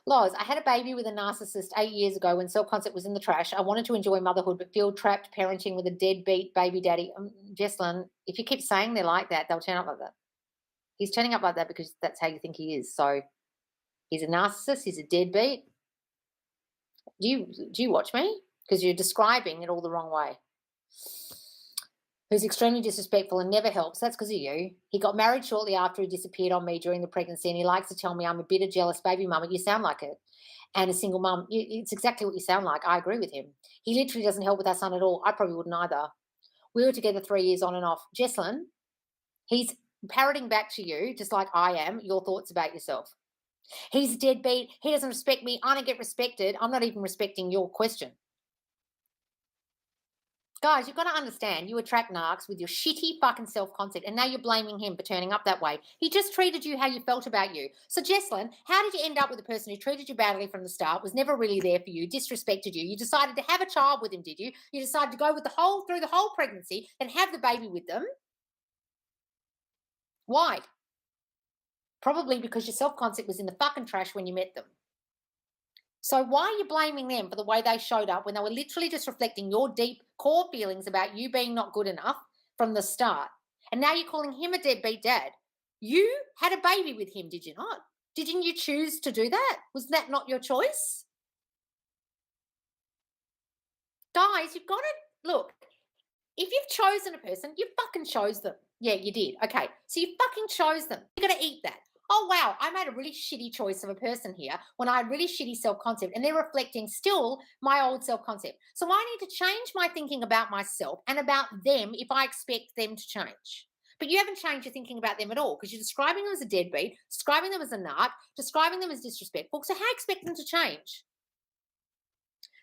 Loz, I had a baby with a narcissist 8 years ago when self-concept was in the trash. I wanted to enjoy motherhood but feel trapped parenting with a deadbeat baby daddy. Jesslyn, if you keep saying they're like that, they'll turn up like that. He's turning up like that because that's how you think he is. So he's a narcissist. He's a deadbeat. Do you watch me? Because you're describing it all the wrong way. Who's extremely disrespectful and never helps. That's because of you. He got married shortly after he disappeared on me during the pregnancy, and he likes to tell me I'm a bitter, jealous baby mama. You sound like it. And a single mum. It's exactly what you sound like. I agree with him. He literally doesn't help with our son at all. I probably wouldn't either. We were together 3 years on and off. Jesslyn, he's parroting back to you, just like I am, your thoughts about yourself. He's a deadbeat. He doesn't respect me. I don't get respected. I'm not even respecting your question. Guys, you've got to understand, you attract narcs with your shitty fucking self-concept, and now you're blaming him for turning up that way. He just treated you how you felt about you. So, Jesslyn, how did you end up with a person who treated you badly from the start, was never really there for you, disrespected you? You decided to have a child with him, did you? You decided to go with through the whole pregnancy and have the baby with them. Why? Probably because your self-concept was in the fucking trash when you met them. So why are you blaming them for the way they showed up when they were literally just reflecting your deep core feelings about you being not good enough from the start? And now you're calling him a deadbeat dad. You had a baby with him, did you not? Didn't you choose to do that? Was that not your choice? Guys, you've got to, look, if you've chosen a person, you fucking chose them. Yeah, you did. Okay, so you fucking chose them. You're going to eat that. Oh, wow, I made a really shitty choice of a person here when I had really shitty self-concept, and they're reflecting still my old self-concept. So I need to change my thinking about myself and about them if I expect them to change. But you haven't changed your thinking about them at all because you're describing them as a deadbeat, describing them as a narc, describing them as disrespectful. So how expect them to change?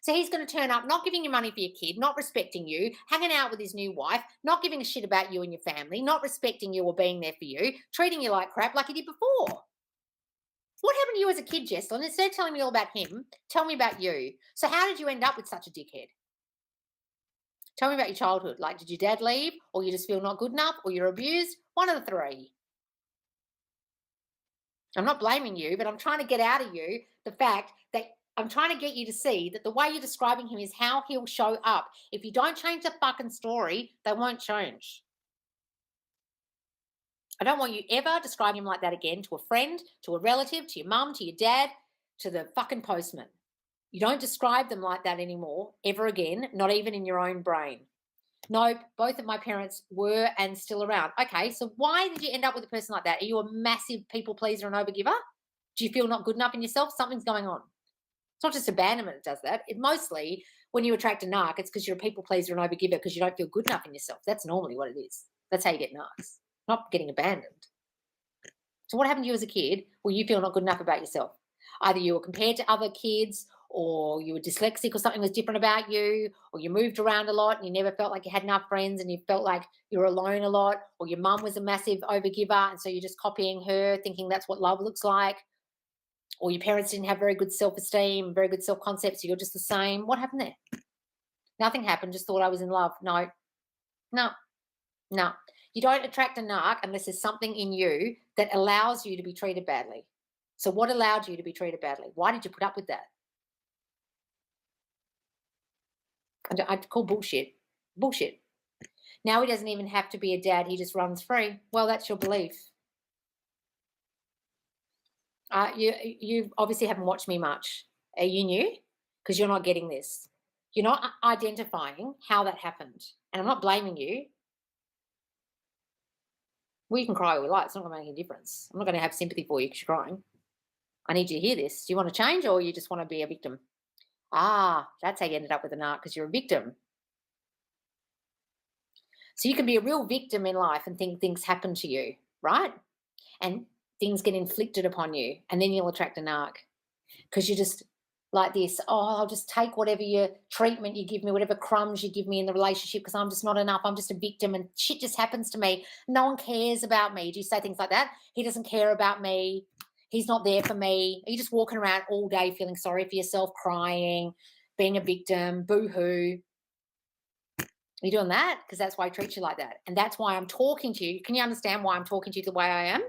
So he's going to turn up not giving you money for your kid, not respecting you, hanging out with his new wife, not giving a shit about you and your family, not respecting you or being there for you, treating you like crap like he did before. What happened to you as a kid, Jesslyn? Instead of telling me all about him, tell me about you. So how did you end up with such a dickhead? Tell me about your childhood. Like, did your dad leave, or you just feel not good enough, or you're abused? One of the three. I'm not blaming you, but I'm trying to get out of you the fact that I'm trying to get you to see that the way you're describing him is how he'll show up. If you don't change the fucking story, they won't change. I don't want you ever describing him like that again to a friend, to a relative, to your mum, to your dad, to the fucking postman. You don't describe them like that anymore, ever again, not even in your own brain. Nope, both of my parents were and still around. Okay, so why did you end up with a person like that? Are you a massive people pleaser and overgiver? Do you feel not good enough in yourself? Something's going on. It's not just abandonment that does that. It mostly, when you attract a narc, it's because you're a people pleaser and overgiver because you don't feel good enough in yourself. That's normally what it is. That's how you get narcs, not getting abandoned. So what happened to you as a kid where you feel not good enough about yourself? Either you were compared to other kids, or you were dyslexic, or something was different about you, or you moved around a lot and you never felt like you had enough friends and you felt like you were alone a lot, or your mum was a massive overgiver and so you're just copying her, thinking that's what love looks like. Or your parents didn't have very good self-esteem, very good self-concept, so you're just the same. What happened there? Nothing happened, just thought I was in love. No. You don't attract a narc unless there's something in you that allows you to be treated badly. So what allowed you to be treated badly? Why did you put up with that? I'd call bullshit. Bullshit. Now he doesn't even have to be a dad. He just runs free. Well, that's your belief. You obviously haven't watched me much. Are you new? Because you're not getting this. You're not identifying how that happened. And I'm not blaming you. Well, you can cry all you like. It's not going to make any difference. I'm not going to have sympathy for you because you're crying. I need you to hear this. Do you want to change, or you just want to be a victim? That's how you ended up with a narc, because you're a victim. So you can be a real victim in life and think things happen to you, right? And things get inflicted upon you, and then you'll attract a narc because you're just like this. I'll just take whatever your treatment you give me, whatever crumbs you give me in the relationship, because I'm just not enough. I'm just a victim and shit just happens to me. No one cares about me. Do you say things like that? He doesn't care about me. He's not there for me. Are you just walking around all day feeling sorry for yourself, crying, being a victim, boo-hoo? Are you doing that? Because that's why he treats you like that. And that's why I'm talking to you. Can you understand why I'm talking to you the way I am?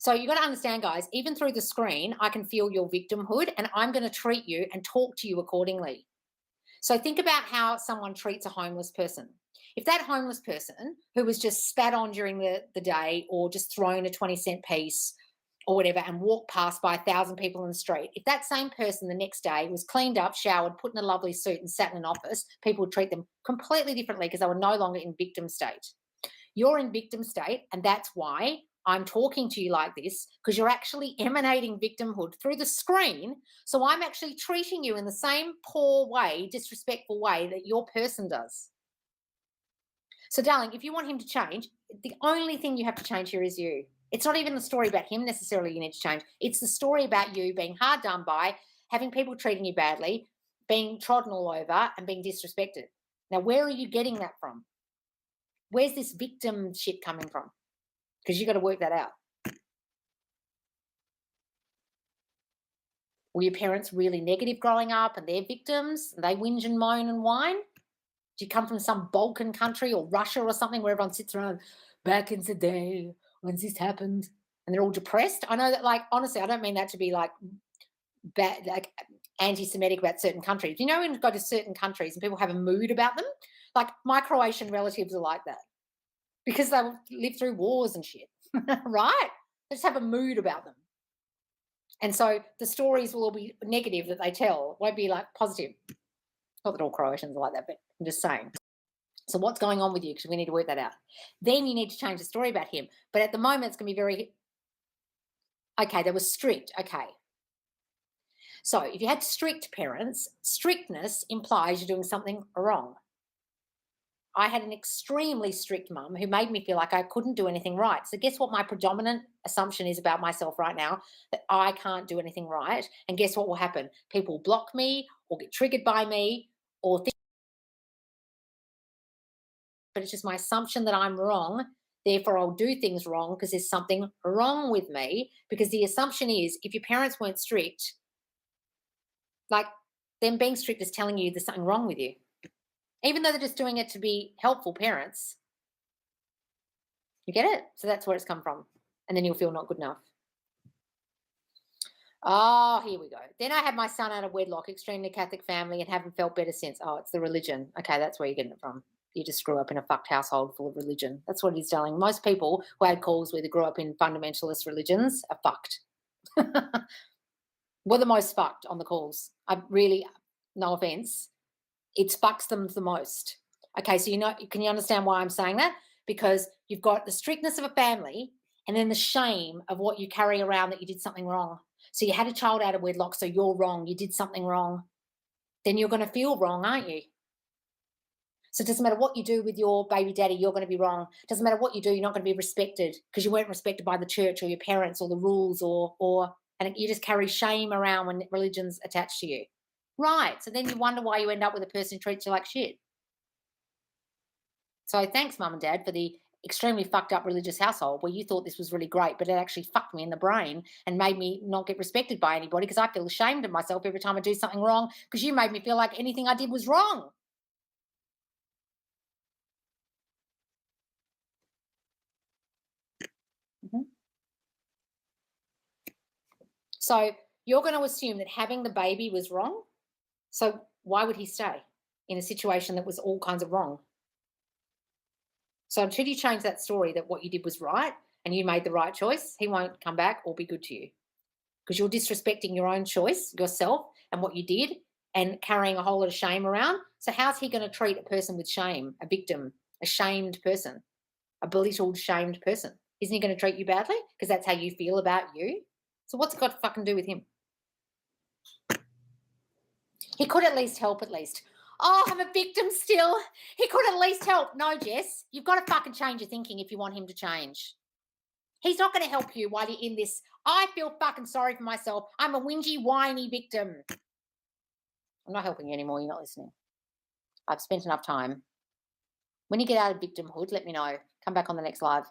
So you got to understand, guys, even through the screen, I can feel your victimhood and I'm going to treat you and talk to you accordingly. So think about how someone treats a homeless person. If that homeless person who was just spat on during the day or just thrown a 20-cent piece or whatever and walked past by 1,000 people in the street, if that same person the next day was cleaned up, showered, put in a lovely suit and sat in an office, people would treat them completely differently because they were no longer in victim state. You're in victim state, and that's why I'm talking to you like this, because you're actually emanating victimhood through the screen. So I'm actually treating you in the same poor way, disrespectful way that your person does. So, darling, if you want him to change, the only thing you have to change here is you. It's not even the story about him necessarily you need to change. It's the story about you being hard done by, having people treating you badly, being trodden all over, and being disrespected. Now, where are you getting that from? Where's this victim shit coming from? Because you got to work that out. Were your parents really negative growing up and they're victims and they whinge and moan and whine? Do you come from some Balkan country or Russia or something where everyone sits around, back in the day, when's this happened? And they're all depressed? I know that, like, honestly, I don't mean that to be like bad, like anti-Semitic about certain countries. You know, when you go to certain countries and people have a mood about them, like my Croatian relatives are like that because they live through wars and shit, right? They just have a mood about them. And so the stories will all be negative that they tell, won't be like positive. Not that all Croatians are like that, but I'm just saying. So what's going on with you? Because we need to work that out. Then you need to change the story about him. But at the moment, it's going to be very, okay, they were strict. Okay. So if you had strict parents, strictness implies you're doing something wrong. I had an extremely strict mum who made me feel like I couldn't do anything right. So guess what my predominant assumption is about myself right now? That I can't do anything right. And guess what will happen? People block me or get triggered by me or think, but it's just my assumption that I'm wrong. Therefore, I'll do things wrong because there's something wrong with me. Because the assumption is if your parents weren't strict, like them being strict is telling you there's something wrong with you. Even though they're just doing it to be helpful parents. You get it? So that's where it's come from. And then you'll feel not good enough. Oh, here we go. Then I had my son out of wedlock, extremely Catholic family, and haven't felt better since. Oh, it's the religion. Okay, that's where you're getting it from. You just grew up in a fucked household full of religion. That's what he's telling. Most people who had calls where they grew up in fundamentalist religions are fucked. We're the most fucked on the calls. I really, no offense, it fucks them the most. Okay, so can you understand why I'm saying that? Because you've got the strictness of a family and then the shame of what you carry around that you did something wrong. So you had a child out of wedlock, so you're wrong. You did something wrong. Then you're going to feel wrong, aren't you? So it doesn't matter what you do with your baby daddy, you're going to be wrong. It doesn't matter what you do, you're not going to be respected because you weren't respected by the church or your parents or the rules and you just carry shame around when religion's attached to you. Right. So then you wonder why you end up with a person who treats you like shit. So thanks, Mum and Dad, for the extremely fucked up religious household where you thought this was really great, but it actually fucked me in the brain and made me not get respected by anybody because I feel ashamed of myself every time I do something wrong because you made me feel like anything I did was wrong. Mm-hmm. So you're going to assume that having the baby was wrong. So why would he stay in a situation that was all kinds of wrong? So until you change that story that what you did was right and you made the right choice, he won't come back or be good to you because you're disrespecting your own choice, yourself and what you did and carrying a whole lot of shame around. So how's he going to treat a person with shame, a victim, a shamed person, a belittled, shamed person? Isn't he going to treat you badly because that's how you feel about you? So what's it got to fucking do with him? He could at least help at least. Oh, I'm a victim still. He could at least help. No, Jess, you've got to fucking change your thinking if you want him to change. He's not going to help you while you're in this. I feel fucking sorry for myself. I'm a whingy, whiny victim. I'm not helping you anymore. You're not listening. I've spent enough time. When you get out of victimhood, let me know. Come back on the next live.